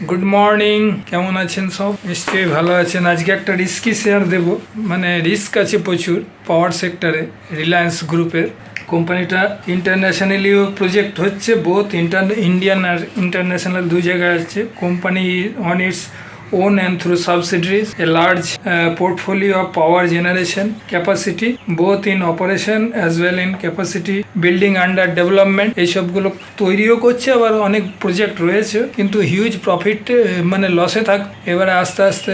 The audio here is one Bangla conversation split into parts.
গুড মর্নিং, কেমন আছেন সব? নিশ্চয়ই ভালো আছেন। আজকে একটা রিস্কি শেয়ার দেব, মানে রিস্ক আছে প্রচুর পাওয়ার সেক্টরে। রিলায়েন্স গ্রুপের কোম্পানিটা ইন্টারন্যাশনালিও প্রজেক্ট হচ্ছে, বোথ ইন্ডিয়ান আর ইন্টারন্যাশনাল দুই জায়গায় আছে। Company on it's own and through subsidiaries a large portfolio of power generation capacity both in operation as well in capacity building under development। এই সবগুলো তৈরিও করছে, আবার অনেক প্রজেক্ট রয়েছে, কিন্তু হিউজ প্রফিট মানে লসে থাক। এবারে আস্তে আস্তে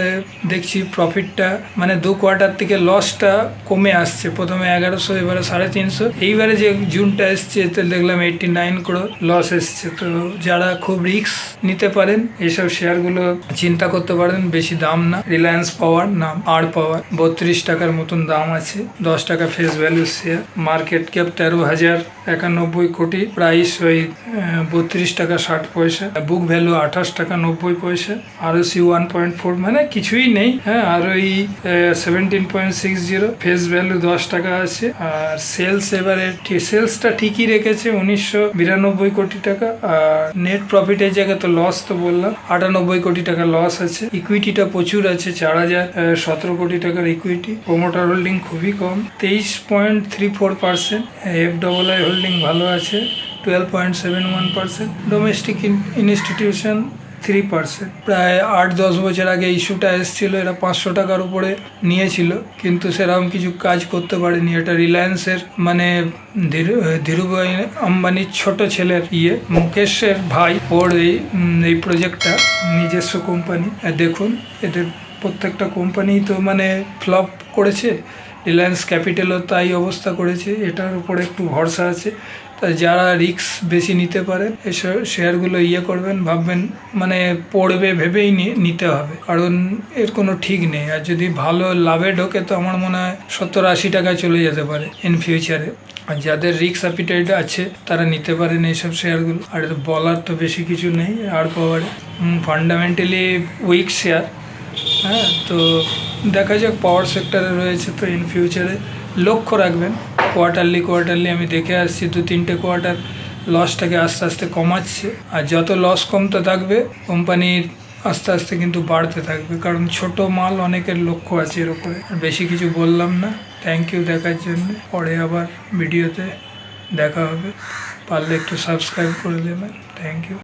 দেখছি প্রফিটটা মানে 2 কোয়ার্টার থেকে লসটা কমে আসছে। প্রথমে 1100, এবারে 350। এইবারে যে জুনটা এসছে এতে দেখলাম 89 crore লস এসছে। তো যারা খুব রিস্ক নিতে পারেন এইসব শেয়ারগুলো চিন্তা করতে পারেন, বেশি দাম না। রিলায়েন্স পাওয়ার নাম, আর পাওয়ার 32 টাকার মতন দাম আছে, 10 টাকা face value share, market cap 13,091 কোটি, প্রাইস ওই 32 টাকা 60 পয়সা, বুক ভ্যালু 28 টাকা 90 পয়সা, ROC 1.4, মানে কিছুই নেই। হ্যাঁ, আর ওই 17.60, ফেস ভ্যালু 10 টাকা আছে। আর সেলস এবারে সেলসটা ঠিকই রেখেছে 1992 কোটি টাকা, আর নেট প্রফিটের জায়গায় তো লস তো বললাম 98 কোটি টাকা লস আছে। ইকুইটিটা প্রচুর আছে, 4017 কোটি টাকার ইকুইটি। প্রমোটার হোল্ডিং খুবই কম, 23.34%। FII হোল্ডিং ভালো আছে 12.71%। Domestic institution 3%। প্রায় 8-10 বছর আগে ইস্যুটা এসেছিল, এরা 500 টাকার উপরে নিয়েছিল, কিন্তু সেরকম কিছু কাজ করতে পারেনি। এটা রিলায়েন্সের মানে ধীরুভাই আম্বানির ছোট ছেলের মুকেশের ভাই, ওর এই প্রজেক্টটা নিজস্ব কোম্পানি। দেখুন এদের প্রত্যেকটা কোম্পানি তো মানে ফ্লপ করেছে, রিলায়েন্স ক্যাপিটালও তাই অবস্থা করেছে। এটার উপরে একটু ভরসা আছে। তাই যারা রিস্ক বেশি নিতে পারেন এসব শেয়ারগুলো করবেন, ভাববেন মানে পড়বে ভেবেই নিতে হবে, কারণ এর কোনো ঠিক নেই। আর যদি ভালো লাভে ঢোকে তো আমার মনে হয় 70-80 টাকায় চলে যেতে পারে ইন ফিউচারে। আর যাদের রিস্ক অ্যাপিটাইট আছে তারা নিতে পারেন এইসব শেয়ারগুলো। আর বলার তো বেশি কিছু নেই। আর পাওয়ারে ফান্ডামেন্টালি উইক শেয়ার। হ্যাঁ, তো দেখা যাক, পাওয়ার সেক্টরে রয়েছে তো ইন ফিউচারে লক্ষ্য রাখবেন। কোয়ার্টারলি আমি দেখে আসছি 2-3টে কোয়ার্টার লসটাকে আস্তে আস্তে কমাচ্ছে, আর যত লস কমতে থাকবে কোম্পানির আস্তে আস্তে কিন্তু বাড়তে থাকবে, কারণ ছোট মাল অনেকের লক্ষ্য আছে এর উপরে। বেশি কিছু বললাম না। থ্যাংক ইউ দেখার জন্য। পরে আবার ভিডিওতে দেখা হবে, পারলে একটু সাবস্ক্রাইব করে দেবেন। Thank you.